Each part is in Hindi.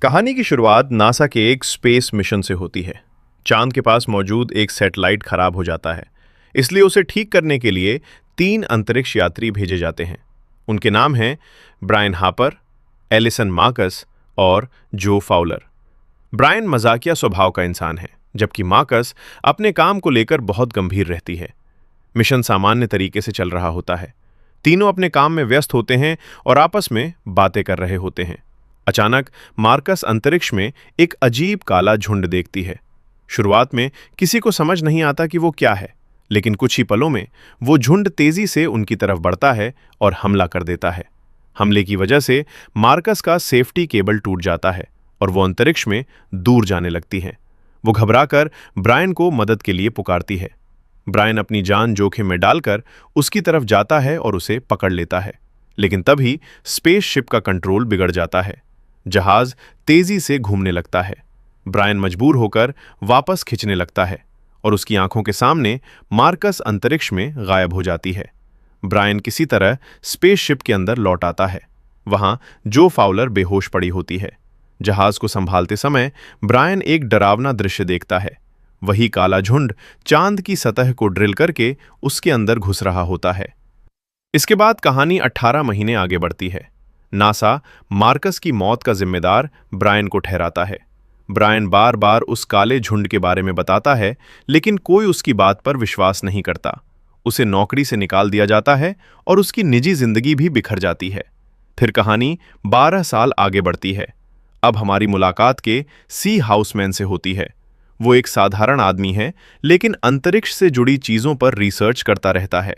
कहानी की शुरुआत नासा के एक स्पेस मिशन से होती है। चांद के पास मौजूद एक सैटेलाइट खराब हो जाता है, इसलिए उसे ठीक करने के लिए 3 अंतरिक्ष यात्री भेजे जाते हैं। उनके नाम हैं ब्रायन हापर, एलिसन मार्कस और जो फाउलर। ब्रायन मजाकिया स्वभाव का इंसान है, जबकि मार्कस अपने काम को लेकर बहुत गंभीर रहती है। मिशन सामान्य तरीके से चल रहा होता है। तीनों अपने काम में व्यस्त होते हैं और आपस में बातें कर रहे होते हैं। अचानक मार्कस अंतरिक्ष में एक अजीब काला झुंड देखती है। शुरुआत में किसी को समझ नहीं आता कि वो क्या है, लेकिन कुछ ही पलों में वो झुंड तेजी से उनकी तरफ बढ़ता है और हमला कर देता है। हमले की वजह से मार्कस का सेफ्टी केबल टूट जाता है और वो अंतरिक्ष में दूर जाने लगती है। वो घबराकर ब्रायन को मदद के लिए पुकारती है। ब्रायन अपनी जान जोखिम में डालकर उसकी तरफ जाता है और उसे पकड़ लेता है, लेकिन तभी स्पेसशिप का कंट्रोल बिगड़ जाता है। जहाज तेजी से घूमने लगता है। ब्रायन मजबूर होकर वापस खिंचने लगता है और उसकी आंखों के सामने मार्कस अंतरिक्ष में गायब हो जाती है। ब्रायन किसी तरह स्पेसशिप के अंदर लौट आता है। वहां जो फाउलर बेहोश पड़ी होती है। जहाज को संभालते समय ब्रायन एक डरावना दृश्य देखता है। वही काला झुंड चांद की सतह को ड्रिल करके उसके अंदर घुस रहा होता है। इसके बाद कहानी 18 महीने आगे बढ़ती है। नासा मार्कस की मौत का जिम्मेदार ब्रायन को ठहराता है। ब्रायन बार बार उस काले झुंड के बारे में बताता है, लेकिन कोई उसकी बात पर विश्वास नहीं करता। उसे नौकरी से निकाल दिया जाता है और उसकी निजी जिंदगी भी बिखर जाती है। फिर कहानी 12 साल आगे बढ़ती है। अब हमारी मुलाकात के सी हाउसमैन से होती है। वो एक साधारण आदमी है, लेकिन अंतरिक्ष से जुड़ी चीजों पर रिसर्च करता रहता है।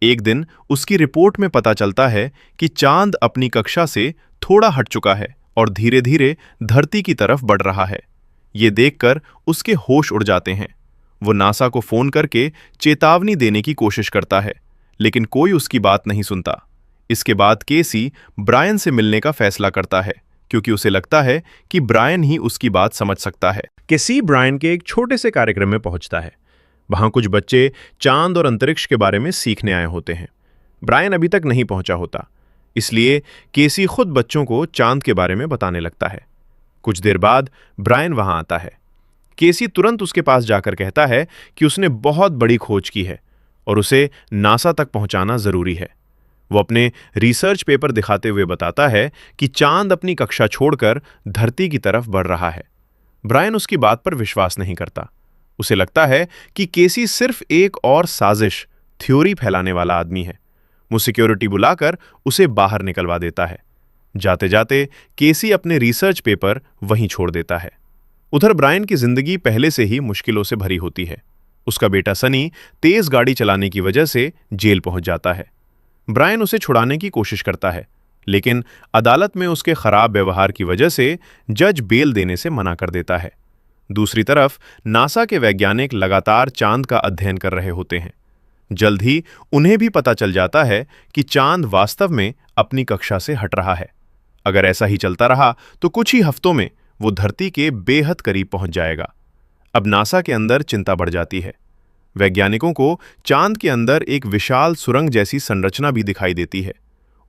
एक दिन उसकी रिपोर्ट में पता चलता है कि चांद अपनी कक्षा से थोड़ा हट चुका है और धीरे धीरे धरती की तरफ बढ़ रहा है। ये देखकर उसके होश उड़ जाते हैं। वो नासा को फोन करके चेतावनी देने की कोशिश करता है, लेकिन कोई उसकी बात नहीं सुनता। इसके बाद केसी ब्रायन से मिलने का फैसला करता है, क्योंकि उसे लगता है कि ब्रायन ही उसकी बात समझ सकता है। केसी ब्रायन के एक छोटे से कार्यक्रम में पहुंचता है। वहां कुछ बच्चे चांद और अंतरिक्ष के बारे में सीखने आए होते हैं। ब्रायन अभी तक नहीं पहुंचा होता, इसलिए केसी खुद बच्चों को चांद के बारे में बताने लगता है। कुछ देर बाद ब्रायन वहां आता है। केसी तुरंत उसके पास जाकर कहता है कि उसने बहुत बड़ी खोज की है और उसे नासा तक पहुंचाना जरूरी है। वो अपने रिसर्च पेपर दिखाते हुए बताता है कि चांद अपनी कक्षा छोड़कर धरती की तरफ बढ़ रहा है। ब्रायन उसकी बात पर विश्वास नहीं करता। उसे लगता है कि केसी सिर्फ एक और साजिश, थ्योरी फैलाने वाला आदमी है। वो सिक्योरिटी बुलाकर उसे बाहर निकलवा देता है। जाते जाते केसी अपने रिसर्च पेपर वहीं छोड़ देता है। उधर ब्रायन की जिंदगी पहले से ही मुश्किलों से भरी होती है। उसका बेटा सनी तेज गाड़ी चलाने की वजह से जेल पहुंच जाता है। ब्रायन उसे छुड़ाने की कोशिश करता है, लेकिन अदालत में उसके खराब व्यवहार की वजह से जज बेल देने से मना कर देता है। दूसरी तरफ नासा के वैज्ञानिक लगातार चांद का अध्ययन कर रहे होते हैं। जल्द ही उन्हें भी पता चल जाता है कि चांद वास्तव में अपनी कक्षा से हट रहा है। अगर ऐसा ही चलता रहा तो कुछ ही हफ्तों में वो धरती के बेहद करीब पहुंच जाएगा। अब नासा के अंदर चिंता बढ़ जाती है। वैज्ञानिकों को चांद के अंदर एक विशाल सुरंग जैसी संरचना भी दिखाई देती है।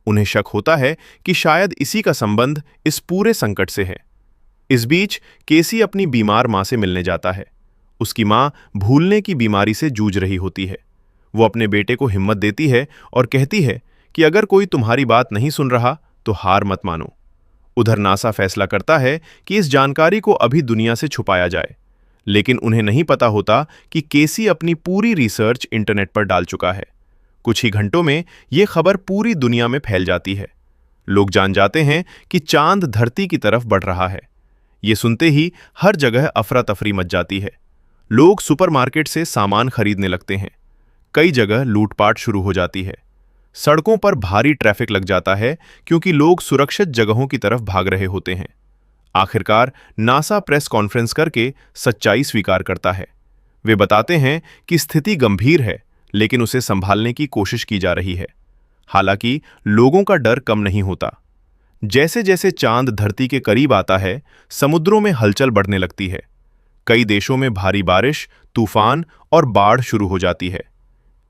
उन्हें शक होता है कि शायद इसी का संबंध इस पूरे संकट से है। इस बीच केसी अपनी बीमार मां से मिलने जाता है। उसकी मां भूलने की बीमारी से जूझ रही होती है। वो अपने बेटे को हिम्मत देती है और कहती है कि अगर कोई तुम्हारी बात नहीं सुन रहा तो हार मत मानो। उधर नासा फैसला करता है कि इस जानकारी को अभी दुनिया से छुपाया जाए, लेकिन उन्हें नहीं पता होता कि केसी अपनी पूरी रिसर्च इंटरनेट पर डाल चुका है। कुछ ही घंटों में यह खबर पूरी दुनिया में फैल जाती है। लोग जान जाते हैं कि चांद धरती की तरफ बढ़ रहा है। ये सुनते ही हर जगह अफरा तफरी मच जाती है। लोग सुपरमार्केट से सामान खरीदने लगते हैं। कई जगह लूटपाट शुरू हो जाती है। सड़कों पर भारी ट्रैफिक लग जाता है, क्योंकि लोग सुरक्षित जगहों की तरफ भाग रहे होते हैं। आखिरकार नासा प्रेस कॉन्फ्रेंस करके सच्चाई स्वीकार करता है। वे बताते हैं कि स्थिति गंभीर है, लेकिन उसे संभालने की कोशिश की जा रही है। हालांकि लोगों का डर कम नहीं होता। जैसे जैसे चांद धरती के करीब आता है, समुद्रों में हलचल बढ़ने लगती है। कई देशों में भारी बारिश, तूफान और बाढ़ शुरू हो जाती है।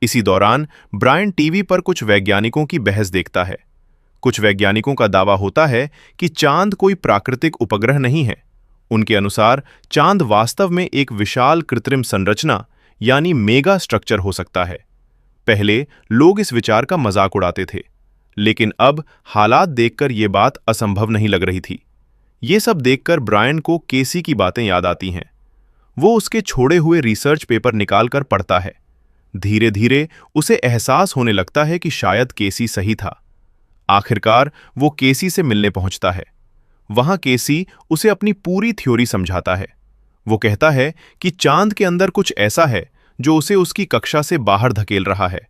इसी दौरान ब्रायन टीवी पर कुछ वैज्ञानिकों की बहस देखता है। कुछ वैज्ञानिकों का दावा होता है कि चांद कोई प्राकृतिक उपग्रह नहीं है। उनके अनुसार चांद वास्तव में एक विशाल कृत्रिम संरचना यानी मेगा स्ट्रक्चर हो सकता है। पहले लोग इस विचार का मजाक उड़ाते थे, लेकिन अब हालात देखकर यह बात असंभव नहीं लग रही थी। ये सब देखकर ब्रायन को केसी की बातें याद आती हैं। वो उसके छोड़े हुए रिसर्च पेपर निकालकर पढ़ता है। धीरे धीरे उसे एहसास होने लगता है कि शायद केसी सही था। आखिरकार वो केसी से मिलने पहुंचता है। वहां केसी उसे अपनी पूरी थ्योरी समझाता है। वो कहता है कि चांद के अंदर कुछ ऐसा है जो उसे उसकी कक्षा से बाहर धकेल रहा है।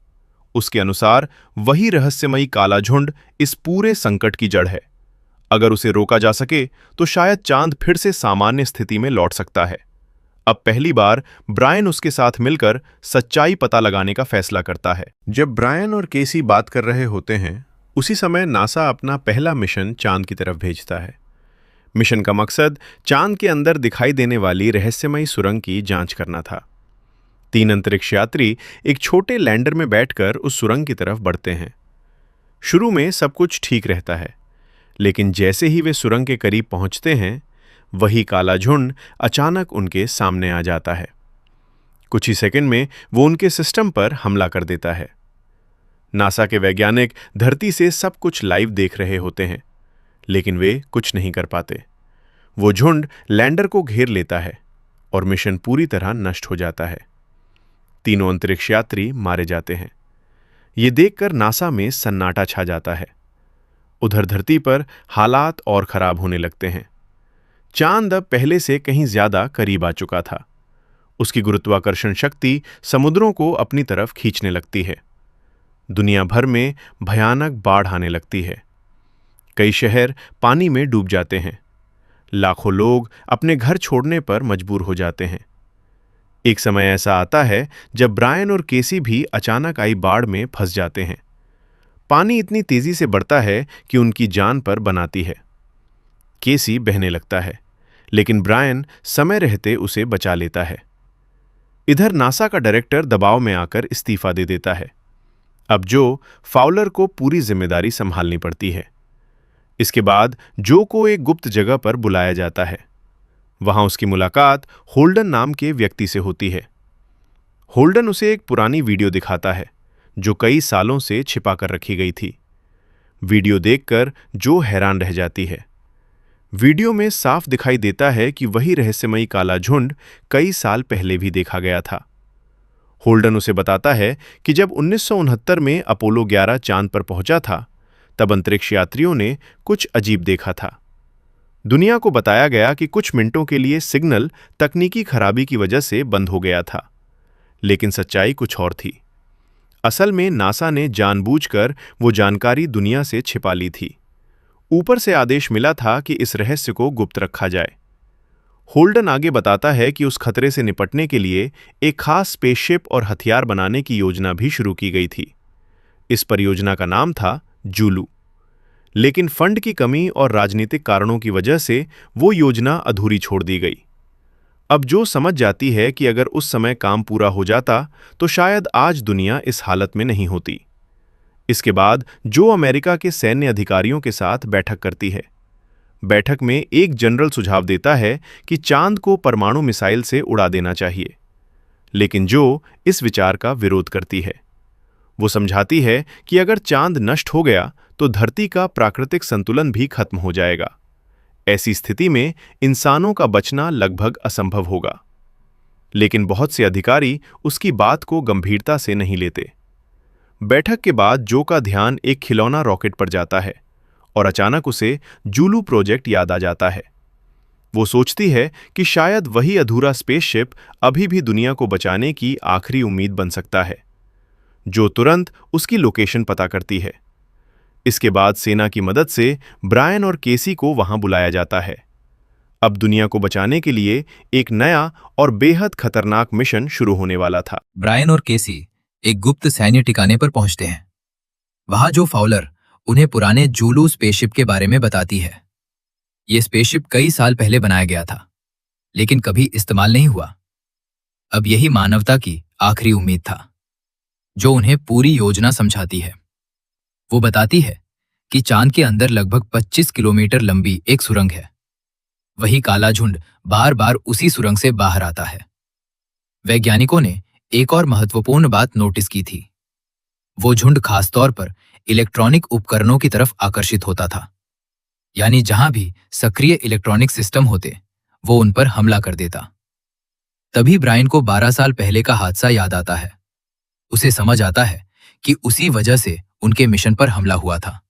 उसके अनुसार वही रहस्यमयी काला झुंड इस पूरे संकट की जड़ है। अगर उसे रोका जा सके तो शायद चांद फिर से सामान्य स्थिति में लौट सकता है। अब पहली बार ब्रायन उसके साथ मिलकर सच्चाई पता लगाने का फैसला करता है। जब ब्रायन और केसी बात कर रहे होते हैं, उसी समय नासा अपना पहला मिशन चांद की तरफ भेजता है। मिशन का मकसद चांद के अंदर दिखाई देने वाली रहस्यमयी सुरंग की जांच करना था। 3 अंतरिक्ष यात्री एक छोटे लैंडर में बैठकर उस सुरंग की तरफ बढ़ते हैं। शुरू में सब कुछ ठीक रहता है, लेकिन जैसे ही वे सुरंग के करीब पहुंचते हैं, वही काला झुंड अचानक उनके सामने आ जाता है। कुछ ही सेकंड में वो उनके सिस्टम पर हमला कर देता है। नासा के वैज्ञानिक धरती से सब कुछ लाइव देख रहे होते हैं, लेकिन वे कुछ नहीं कर पाते। वो झुंड लैंडर को घेर लेता है और मिशन पूरी तरह नष्ट हो जाता है। तीनों अंतरिक्ष यात्री मारे जाते हैं। ये देखकर नासा में सन्नाटा छा जाता है। उधर धरती पर हालात और खराब होने लगते हैं। चांद अब पहले से कहीं ज्यादा करीब आ चुका था। उसकी गुरुत्वाकर्षण शक्ति समुद्रों को अपनी तरफ खींचने लगती है। दुनिया भर में भयानक बाढ़ आने लगती है। कई शहर पानी में डूब जाते हैं। लाखों लोग अपने घर छोड़ने पर मजबूर हो जाते हैं। एक समय ऐसा आता है जब ब्रायन और केसी भी अचानक आई बाढ़ में फंस जाते हैं। पानी इतनी तेजी से बढ़ता है कि उनकी जान पर बनाती है। केसी बहने लगता है, लेकिन ब्रायन समय रहते उसे बचा लेता है। इधर नासा का डायरेक्टर दबाव में आकर इस्तीफा दे देता है। अब जो फाउलर को पूरी जिम्मेदारी संभालनी पड़ती है। इसके बाद जो को एक गुप्त जगह पर बुलाया जाता है। वहां उसकी मुलाकात होल्डन नाम के व्यक्ति से होती है। होल्डन उसे एक पुरानी वीडियो दिखाता है जो कई सालों से छिपा कर रखी गई थी। वीडियो देखकर जो हैरान रह जाती है। वीडियो में साफ दिखाई देता है कि वही रहस्यमयी काला झुंड कई साल पहले भी देखा गया था। होल्डन उसे बताता है कि जब 1969 में अपोलो 11 चांद पर पहुंचा था, तब अंतरिक्ष यात्रियों ने कुछ अजीब देखा था। दुनिया को बताया गया कि कुछ मिनटों के लिए सिग्नल तकनीकी खराबी की वजह से बंद हो गया था, लेकिन सच्चाई कुछ और थी। असल में नासा ने जानबूझकर वो जानकारी दुनिया से छिपा ली थी। ऊपर से आदेश मिला था कि इस रहस्य को गुप्त रखा जाए। होल्डन आगे बताता है कि उस खतरे से निपटने के लिए एक खास स्पेसशिप और हथियार बनाने की योजना भी शुरू की गई थी। इस परियोजना का नाम था जूलू, लेकिन फंड की कमी और राजनीतिक कारणों की वजह से वो योजना अधूरी छोड़ दी गई। अब जो समझ जाती है कि अगर उस समय काम पूरा हो जाता तो शायद आज दुनिया इस हालत में नहीं होती। इसके बाद जो अमेरिका के सैन्य अधिकारियों के साथ बैठक करती है। बैठक में एक जनरल सुझाव देता है कि चांद को परमाणु मिसाइल से उड़ा देना चाहिए, लेकिन जो इस विचार का विरोध करती है। वो समझाती है कि अगर चांद नष्ट हो गया तो धरती का प्राकृतिक संतुलन भी खत्म हो जाएगा। ऐसी स्थिति में इंसानों का बचना लगभग असंभव होगा। लेकिन बहुत से अधिकारी उसकी बात को गंभीरता से नहीं लेते। बैठक के बाद जो का ध्यान एक खिलौना रॉकेट पर जाता है और अचानक उसे जूलू प्रोजेक्ट याद आ जाता है। वो सोचती है कि शायद वही अधूरा स्पेसशिप अभी भी दुनिया को बचाने की आखिरी उम्मीद बन सकता है। जो तुरंत उसकी लोकेशन पता करती है। इसके बाद सेना की मदद से ब्रायन और केसी को वहां बुलाया जाता है। अब दुनिया को बचाने के लिए एक नया और बेहद खतरनाक मिशन शुरू होने वाला था। ब्रायन और केसी एक गुप्त सैन्य ठिकाने पर पहुंचते हैं। वहां जो फाउलर उन्हें पुराने जूलू स्पेसशिप के बारे में बताती है। यह स्पेसशिप कई साल पहले बनाया गया था, लेकिन कभी इस्तेमाल नहीं हुआ। अब यही मानवता की आखिरी उम्मीद था। जो उन्हें पूरी योजना समझाती है। वो बताती है कि चांद के अंदर लगभग 25 किलोमीटर लंबी एक सुरंग है। वही काला झुंड बार बार उसी सुरंग से बाहर आता है। वैज्ञानिकों ने एक और महत्वपूर्ण बात नोटिस की थी। वो झुंड खासतौर पर इलेक्ट्रॉनिक उपकरणों की तरफ आकर्षित होता था, यानी जहां भी सक्रिय इलेक्ट्रॉनिक सिस्टम होते वो उन पर हमला कर देता। तभी ब्रायन को 12 साल पहले का हादसा याद आता है। उसे समझ आता है कि उसी वजह से उनके मिशन पर हमला हुआ था।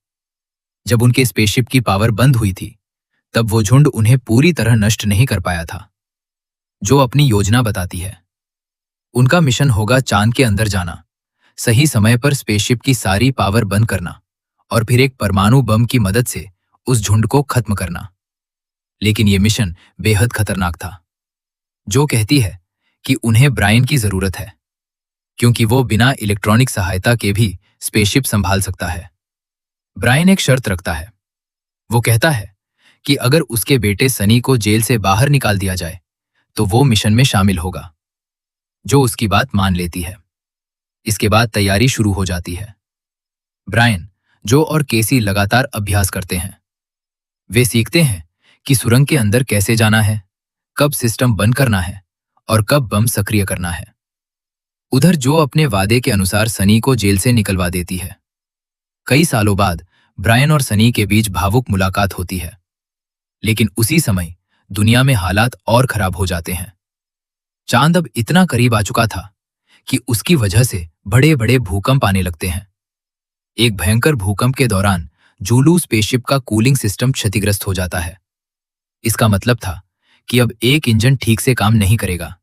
जब उनके स्पेसशिप की पावर बंद हुई थी, तब वो झुंड उन्हें पूरी तरह नष्ट नहीं कर पाया था। जो अपनी योजना बताती है, उनका मिशन होगा चांद के अंदर जाना, सही समय पर स्पेसशिप की सारी पावर बंद करना और फिर एक परमाणु बम की मदद से उस झुंड को खत्म करना। लेकिन यह मिशन बेहद खतरनाक था। जो कहती है कि उन्हें ब्रायन की जरूरत है, क्योंकि वो बिना इलेक्ट्रॉनिक सहायता के भी स्पेसशिप संभाल सकता है। ब्रायन एक शर्त रखता है। वो कहता है कि अगर उसके बेटे सनी को जेल से बाहर निकाल दिया जाए तो वो मिशन में शामिल होगा। जो उसकी बात मान लेती है। इसके बाद तैयारी शुरू हो जाती है। ब्रायन, जो और केसी लगातार अभ्यास करते हैं। वे सीखते हैं कि सुरंग के अंदर कैसे जाना है, कब सिस्टम बंद करना है और कब बम सक्रिय करना है। उधर जो अपने वादे के अनुसार सनी को जेल से निकलवा देती है। कई सालों बाद ब्रायन और सनी के बीच भावुक मुलाकात होती है। लेकिन उसी समय दुनिया में हालात और खराब हो जाते हैं। चांद अब इतना करीब आ चुका था कि उसकी वजह से बड़े बड़े भूकंप आने लगते हैं। एक भयंकर भूकंप के दौरान जूलू स्पेसशिप का कूलिंग सिस्टम क्षतिग्रस्त हो जाता है। इसका मतलब था कि अब एक इंजन ठीक से काम नहीं करेगा,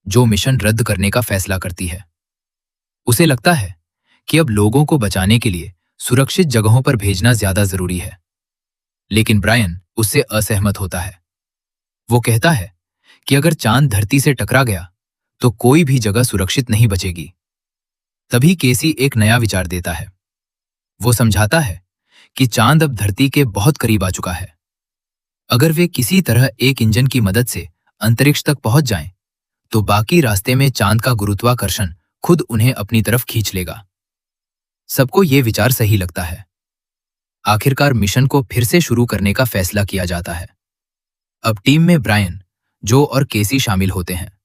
जो मिशन रद्द करने का फैसला करती है। उसे लगता है कि अब लोगों को बचाने के लिए सुरक्षित जगहों पर भेजना ज्यादा जरूरी है। लेकिन ब्रायन उससे असहमत होता है। वो कहता है कि अगर चांद धरती से टकरा गया तो कोई भी जगह सुरक्षित नहीं बचेगी। तभी केसी एक नया विचार देता है। वो समझाता है कि चांद अब धरती के बहुत करीब आ चुका है। अगर वे किसी तरह एक इंजन की मदद से अंतरिक्ष तक पहुंच जाएं, तो बाकी रास्ते में चांद का गुरुत्वाकर्षण खुद उन्हें अपनी तरफ खींच लेगा। सबको ये विचार सही लगता है। आखिरकार मिशन को फिर से शुरू करने का फैसला किया जाता है। अब टीम में ब्रायन, जो और केसी शामिल होते हैं।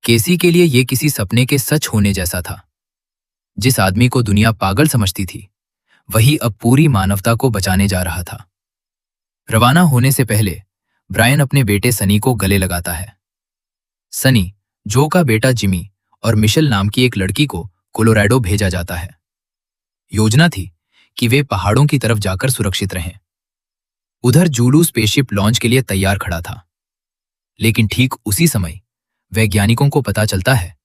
केसी के लिए यह किसी सपने के सच होने जैसा था। जिस आदमी को दुनिया पागल समझती थी, वही अब पूरी मानवता को बचाने जा रहा था। रवाना होने से पहले ब्रायन अपने बेटे सनी को गले लगाता है। सनी, जो का बेटा जिमी और मिशेल नाम की एक लड़की को कोलोराडो भेजा जाता है। योजना थी कि वे पहाड़ों की तरफ जाकर सुरक्षित रहें। उधर जूलू स्पेसशिप लॉन्च के लिए तैयार खड़ा था। लेकिन ठीक उसी समय वैज्ञानिकों को पता चलता है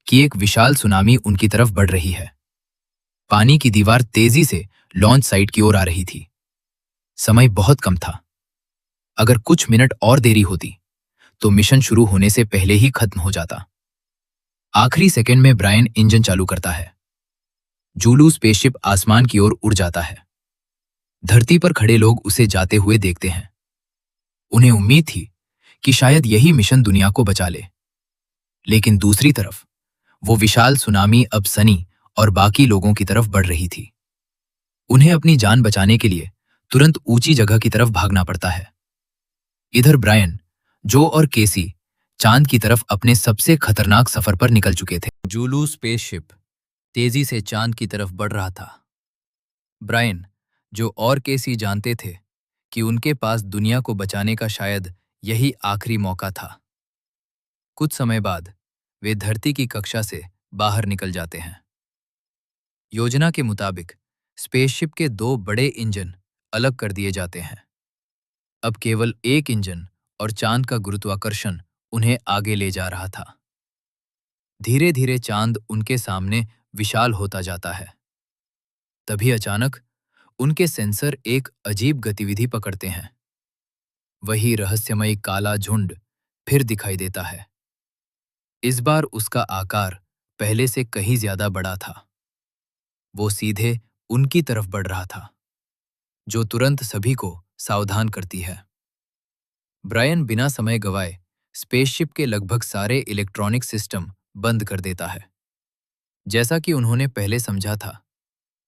कि एक विशाल सुनामी उनकी तरफ बढ़ रही है। पानी की दीवार तेजी से लॉन्च साइट की ओर आ रही थी। समय बहुत कम था। अगर कुछ मिनट और देरी होती तो मिशन शुरू होने से पहले ही खत्म हो जाता। आखिरी सेकंड में ब्रायन इंजन चालू करता है। जूलू स्पेसशिप आसमान की ओर उड़ जाता है। धरती पर खड़े लोग उसे जाते हुए देखते हैं। उन्हें उम्मीद थी कि शायद यही मिशन दुनिया को बचा ले। लेकिन दूसरी तरफ वो विशाल सुनामी अब सनी और बाकी लोगों की तरफ बढ़ रही थी। उन्हें अपनी जान बचाने के लिए तुरंत ऊंची जगह की तरफ भागना पड़ता है। इधर ब्रायन, जो और केसी चांद की तरफ अपने सबसे खतरनाक सफर पर निकल चुके थे। जूलू स्पेसशिप तेजी से चांद की तरफ बढ़ रहा था। ब्रायन, जो और केसी जानते थे कि उनके पास दुनिया को बचाने का शायद यही आखिरी मौका था। कुछ समय बाद वे धरती की कक्षा से बाहर निकल जाते हैं। योजना के मुताबिक स्पेसशिप के दो बड़े इंजन अलग कर दिए जाते हैं। अब केवल एक इंजन और चांद का गुरुत्वाकर्षण उन्हें आगे ले जा रहा था। धीरे धीरे चांद उनके सामने विशाल होता जाता है। तभी अचानक उनके सेंसर एक अजीब गतिविधि पकड़ते हैं। वही रहस्यमयी काला झुंड फिर दिखाई देता है। इस बार उसका आकार पहले से कहीं ज्यादा बड़ा था। वो सीधे उनकी तरफ बढ़ रहा था, जो तुरंत सभी को सावधान करती है। ब्रायन बिना समय गवाए स्पेसशिप के लगभग सारे इलेक्ट्रॉनिक सिस्टम बंद कर देता है। जैसा कि उन्होंने पहले समझा था,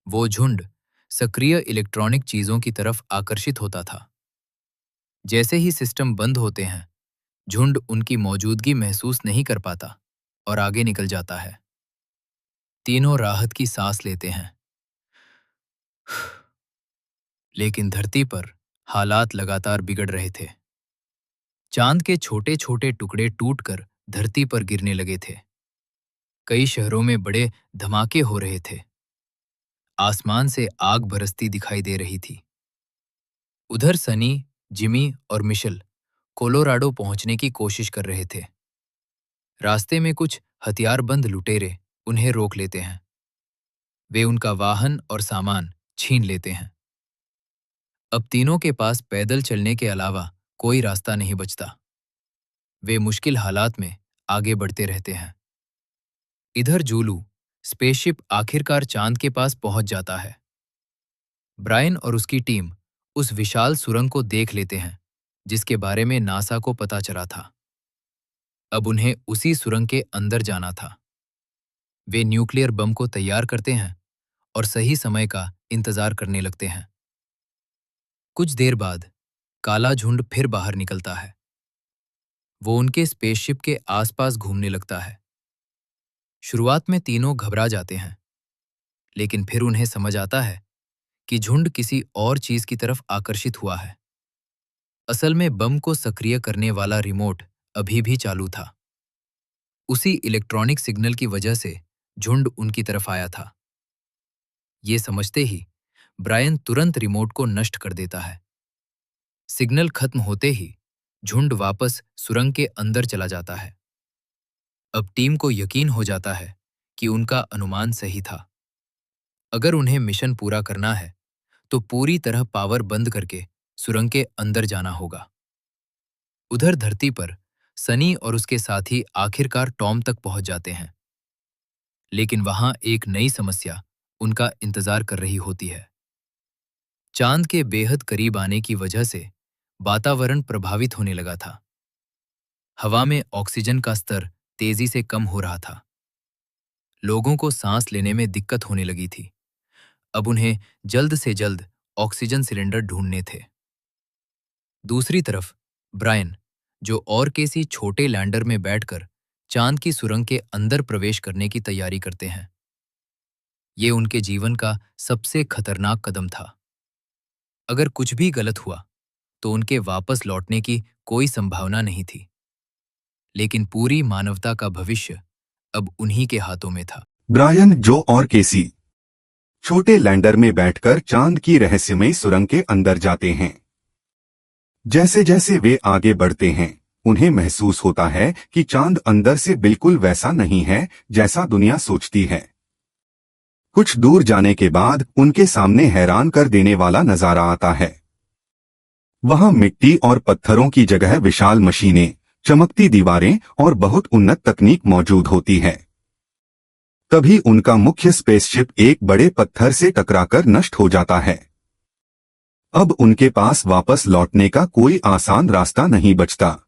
वो झुंड सक्रिय इलेक्ट्रॉनिक चीजों की तरफ आकर्षित होता था। जैसे ही सिस्टम बंद होते हैं, झुंड उनकी मौजूदगी महसूस नहीं कर पाता और आगे निकल जाता है। तीनों राहत की सांस लेते हैं। लेकिन धरती पर हालात लगातार बिगड़ रहे थे। चांद के छोटे छोटे टुकड़े टूटकर धरती पर गिरने लगे थे। कई शहरों में बड़े धमाके हो रहे थे। आसमान से आग बरसती दिखाई दे रही थी। उधर सनी, जिमी और मिशेल कोलोराडो पहुंचने की कोशिश कर रहे थे। रास्ते में कुछ हथियारबंद लुटेरे उन्हें रोक लेते हैं। वे उनका वाहन और सामान छीन लेते हैं। अब तीनों के पास पैदल चलने के अलावा कोई रास्ता नहीं बचता। वे मुश्किल हालात में आगे बढ़ते रहते हैं। इधर जूलू स्पेसशिप आखिरकार चांद के पास पहुंच जाता है। ब्रायन और उसकी टीम उस विशाल सुरंग को देख लेते हैं जिसके बारे में नासा को पता चला था। अब उन्हें उसी सुरंग के अंदर जाना था। वे न्यूक्लियर बम को तैयार करते हैं और सही समय का इंतजार करने लगते हैं। कुछ देर बाद काला झुंड फिर बाहर निकलता है। वो उनके स्पेसशिप के आसपास घूमने लगता है। शुरुआत में तीनों घबरा जाते हैं, लेकिन फिर उन्हें समझ आता है कि झुंड किसी और चीज की तरफ आकर्षित हुआ है। असल में बम को सक्रिय करने वाला रिमोट अभी भी चालू था। उसी इलेक्ट्रॉनिक सिग्नल की वजह से झुंड उनकी तरफ आया था। ये समझते ही ब्रायन तुरंत रिमोट को नष्ट कर देता है। सिग्नल खत्म होते ही झुंड वापस सुरंग के अंदर चला जाता है। अब टीम को यकीन हो जाता है कि उनका अनुमान सही था। अगर उन्हें मिशन पूरा करना है तो पूरी तरह पावर बंद करके सुरंग के अंदर जाना होगा। उधर धरती पर सनी और उसके साथी आखिरकार टॉम तक पहुंच जाते हैं। लेकिन वहां एक नई समस्या उनका इंतजार कर रही होती है। चांद के बेहद करीब आने की वजह से वातावरण प्रभावित होने लगा था। हवा में ऑक्सीजन का स्तर तेजी से कम हो रहा था। लोगों को सांस लेने में दिक्कत होने लगी थी। अब उन्हें जल्द से जल्द ऑक्सीजन सिलेंडर ढूंढने थे। दूसरी तरफ ब्रायन, जो और किसी छोटे लैंडर में बैठकर चांद की सुरंग के अंदर प्रवेश करने की तैयारी करते हैं। ये उनके जीवन का सबसे खतरनाक कदम था। अगर कुछ भी गलत हुआ तो उनके वापस लौटने की कोई संभावना नहीं थी। लेकिन पूरी मानवता का भविष्य अब उन्हीं के हाथों में था। ब्रायन, जो और केसी छोटे लैंडर में बैठकर चांद की रहस्यमयी सुरंग के अंदर जाते हैं। जैसे जैसे वे आगे बढ़ते हैं, उन्हें महसूस होता है कि चांद अंदर से बिल्कुल वैसा नहीं है जैसा दुनिया सोचती है। कुछ दूर जाने के बाद उनके सामने हैरान कर देने वाला नजारा आता है। वहां मिट्टी और पत्थरों की जगह विशाल मशीनें, चमकती दीवारें और बहुत उन्नत तकनीक मौजूद होती है। तभी उनका मुख्य स्पेसशिप एक बड़े पत्थर से टकराकर नष्ट हो जाता है। अब उनके पास वापस लौटने का कोई आसान रास्ता नहीं बचता।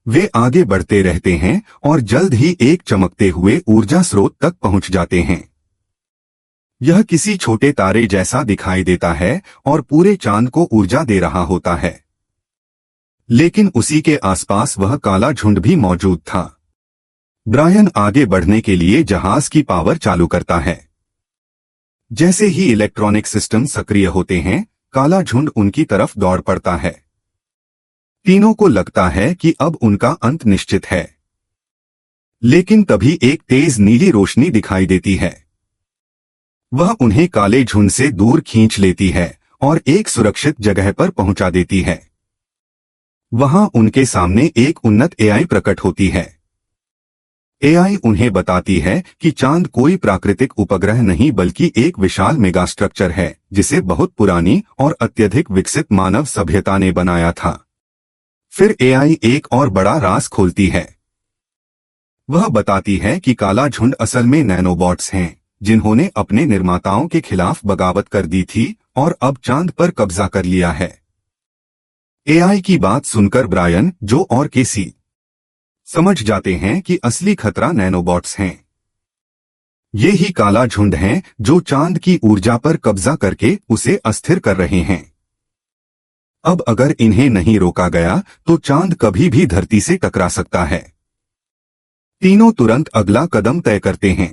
वे आगे बढ़ते रहते हैं और जल्द ही एक चमकते हुए ऊर्जा स्रोत तक पहुंच जाते हैं। यह किसी छोटे तारे जैसा दिखाई देता है और पूरे चांद को ऊर्जा दे रहा होता है। लेकिन उसी के आसपास वह काला झुंड भी मौजूद था। ब्रायन आगे बढ़ने के लिए जहाज की पावर चालू करता है। जैसे ही इलेक्ट्रॉनिक सिस्टम सक्रिय होते हैं, काला झुंड उनकी तरफ दौड़ पड़ता है। तीनों को लगता है कि अब उनका अंत निश्चित है। लेकिन तभी एक तेज नीली रोशनी दिखाई देती है। वह उन्हें काले झुंड से दूर खींच लेती है और एक सुरक्षित जगह पर पहुंचा देती है। वहां उनके सामने एक उन्नत एआई प्रकट होती है। एआई उन्हें बताती है कि चांद कोई प्राकृतिक उपग्रह नहीं बल्कि एक विशाल मेगा स्ट्रक्चर है जिसे बहुत पुरानी और अत्यधिक विकसित मानव सभ्यता ने बनाया था। फिर एआई एक और बड़ा राज खोलती है। वह बताती है कि काला झुंड असल में नैनोबॉट्स हैं, जिन्होंने अपने निर्माताओं के खिलाफ बगावत कर दी थी और अब चांद पर कब्जा कर लिया है। एआई की बात सुनकर ब्रायन, जो और केसी समझ जाते हैं कि असली खतरा नैनोबॉट्स हैं। ये ही काला झुंड हैं जो चांद की ऊर्जा पर कब्जा करके उसे अस्थिर कर रहे हैं। अब अगर इन्हें नहीं रोका गया तो चांद कभी भी धरती से टकरा सकता है। तीनों तुरंत अगला कदम तय करते हैं।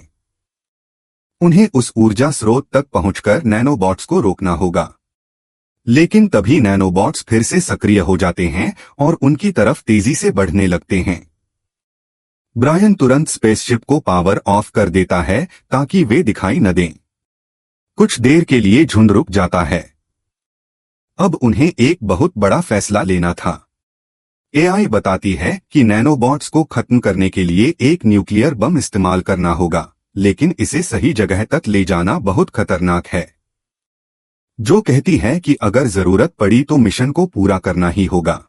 उन्हें उस ऊर्जा स्रोत तक पहुंचकर नैनोबॉट्स को रोकना होगा। लेकिन तभी नैनोबॉट्स फिर से सक्रिय हो जाते हैं और उनकी तरफ तेजी से बढ़ने लगते हैं। ब्रायन तुरंत स्पेसशिप को पावर ऑफ कर देता है ताकि वे दिखाई न दें। कुछ देर के लिए झुंड रुक जाता है। अब उन्हें एक बहुत बड़ा फैसला लेना था। एआई बताती है कि नैनोबॉट्स को खत्म करने के लिए एक न्यूक्लियर बम इस्तेमाल करना होगा, लेकिन इसे सही जगह तक ले जाना बहुत खतरनाक है। जो कहती है कि अगर जरूरत पड़ी तो मिशन को पूरा करना ही होगा।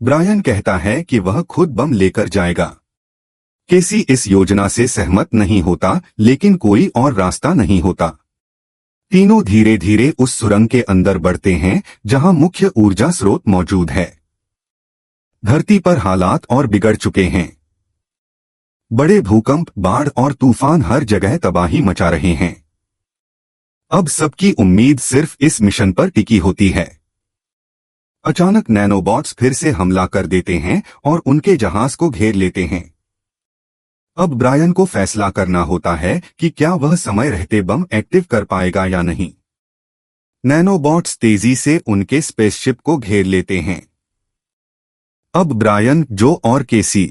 ब्रायन कहता है कि वह खुद बम लेकर जाएगा। केसी इस योजना से सहमत नहीं होता, लेकिन कोई और रास्ता नहीं होता। तीनों धीरे धीरे उस सुरंग के अंदर बढ़ते हैं जहां मुख्य ऊर्जा स्रोत मौजूद है। धरती पर हालात और बिगड़ चुके हैं। बड़े भूकंप, बाढ़ और तूफान हर जगह तबाही मचा रहे हैं। अब सबकी उम्मीद सिर्फ इस मिशन पर टिकी होती है। अचानक नैनोबॉट्स फिर से हमला कर देते हैं और उनके जहाज को घेर लेते हैं। अब ब्रायन को फैसला करना होता है कि क्या वह समय रहते बम एक्टिव कर पाएगा या नहीं। नैनोबॉट्स तेजी से उनके स्पेसशिप को घेर लेते हैं। अब ब्रायन, जो और केसी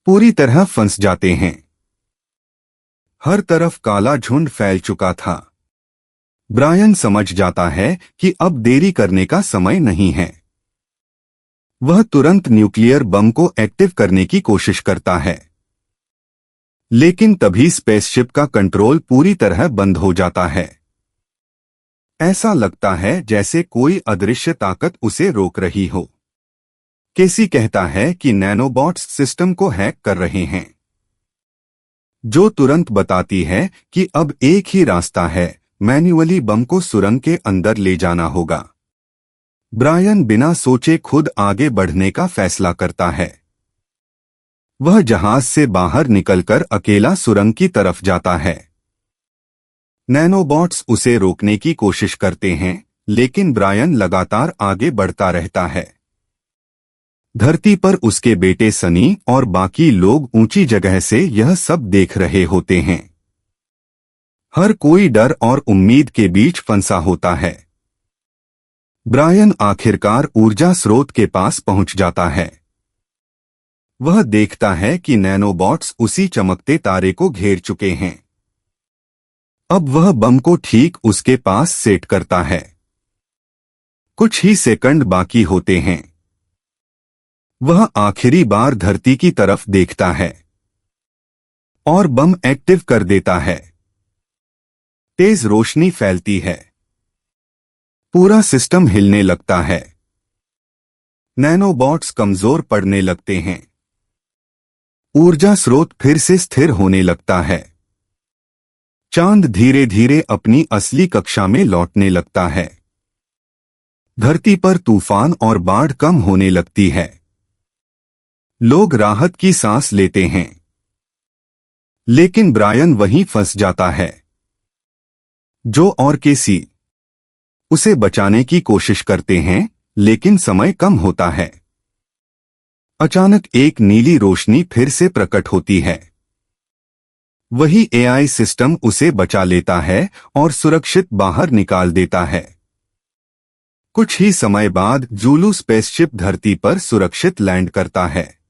पूरी तरह फंस जाते हैं। हर तरफ काला झुंड फैल चुका था। ब्रायन समझ जाता है कि अब देरी करने का समय नहीं है। वह तुरंत न्यूक्लियर बम को एक्टिव करने की कोशिश करता है, लेकिन तभी स्पेसशिप का कंट्रोल पूरी तरह बंद हो जाता है। ऐसा लगता है जैसे कोई अदृश्य ताकत उसे रोक रही हो। केसी कहता है कि नैनोबॉट्स सिस्टम को हैक कर रहे हैं, जो तुरंत बताती है कि अब एक ही रास्ता है, मैन्युअली बम को सुरंग के अंदर ले जाना होगा। ब्रायन बिना सोचे खुद आगे बढ़ने का फैसला करता है। वह जहाज से बाहर निकलकर अकेला सुरंग की तरफ जाता है। नैनोबॉट्स उसे रोकने की कोशिश करते हैं, लेकिन ब्रायन लगातार आगे बढ़ता रहता है। धरती पर उसके बेटे सनी और बाकी लोग ऊंची जगह से यह सब देख रहे होते हैं। हर कोई डर और उम्मीद के बीच फंसा होता है। ब्रायन आखिरकार ऊर्जा स्रोत के पास पहुंच जाता है। वह देखता है कि नैनोबॉट्स उसी चमकते तारे को घेर चुके हैं। अब वह बम को ठीक उसके पास सेट करता है। कुछ ही सेकंड बाकी होते हैं। वह आखिरी बार धरती की तरफ देखता है और बम एक्टिव कर देता है। तेज रोशनी फैलती है। पूरा सिस्टम हिलने लगता है। नैनोबॉट्स कमजोर पड़ने लगते हैं। ऊर्जा स्रोत फिर से स्थिर होने लगता है। चांद धीरे धीरे अपनी असली कक्षा में लौटने लगता है। धरती पर तूफान और बाढ़ कम होने लगती है। लोग राहत की सांस लेते हैं, लेकिन ब्रायन वहीं फंस जाता है। जो और केसी उसे बचाने की कोशिश करते हैं, लेकिन समय कम होता है। अचानक एक नीली रोशनी फिर से प्रकट होती है। वही एआई सिस्टम उसे बचा लेता है और सुरक्षित बाहर निकाल देता है। कुछ ही समय बाद जूलू स्पेसशिप धरती पर सुरक्षित लैंड करता है।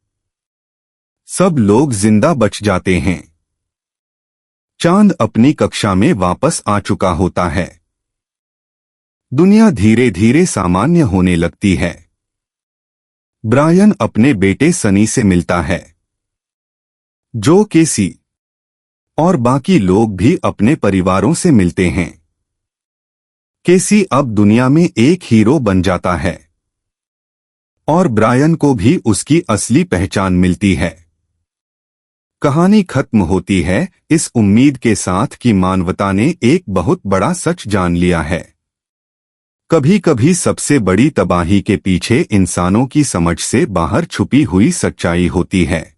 सब लोग जिंदा बच जाते हैं। चांद अपनी कक्षा में वापस आ चुका होता है। दुनिया धीरे धीरे सामान्य होने लगती है। ब्रायन अपने बेटे सनी से मिलता है। जो, केसी और बाकी लोग भी अपने परिवारों से मिलते हैं। केसी अब दुनिया में एक हीरो बन जाता है और ब्रायन को भी उसकी असली पहचान मिलती है। कहानी खत्म होती है इस उम्मीद के साथ कि मानवता ने एक बहुत बड़ा सच जान लिया है। कभी कभी सबसे बड़ी तबाही के पीछे इंसानों की समझ से बाहर छुपी हुई सच्चाई होती है।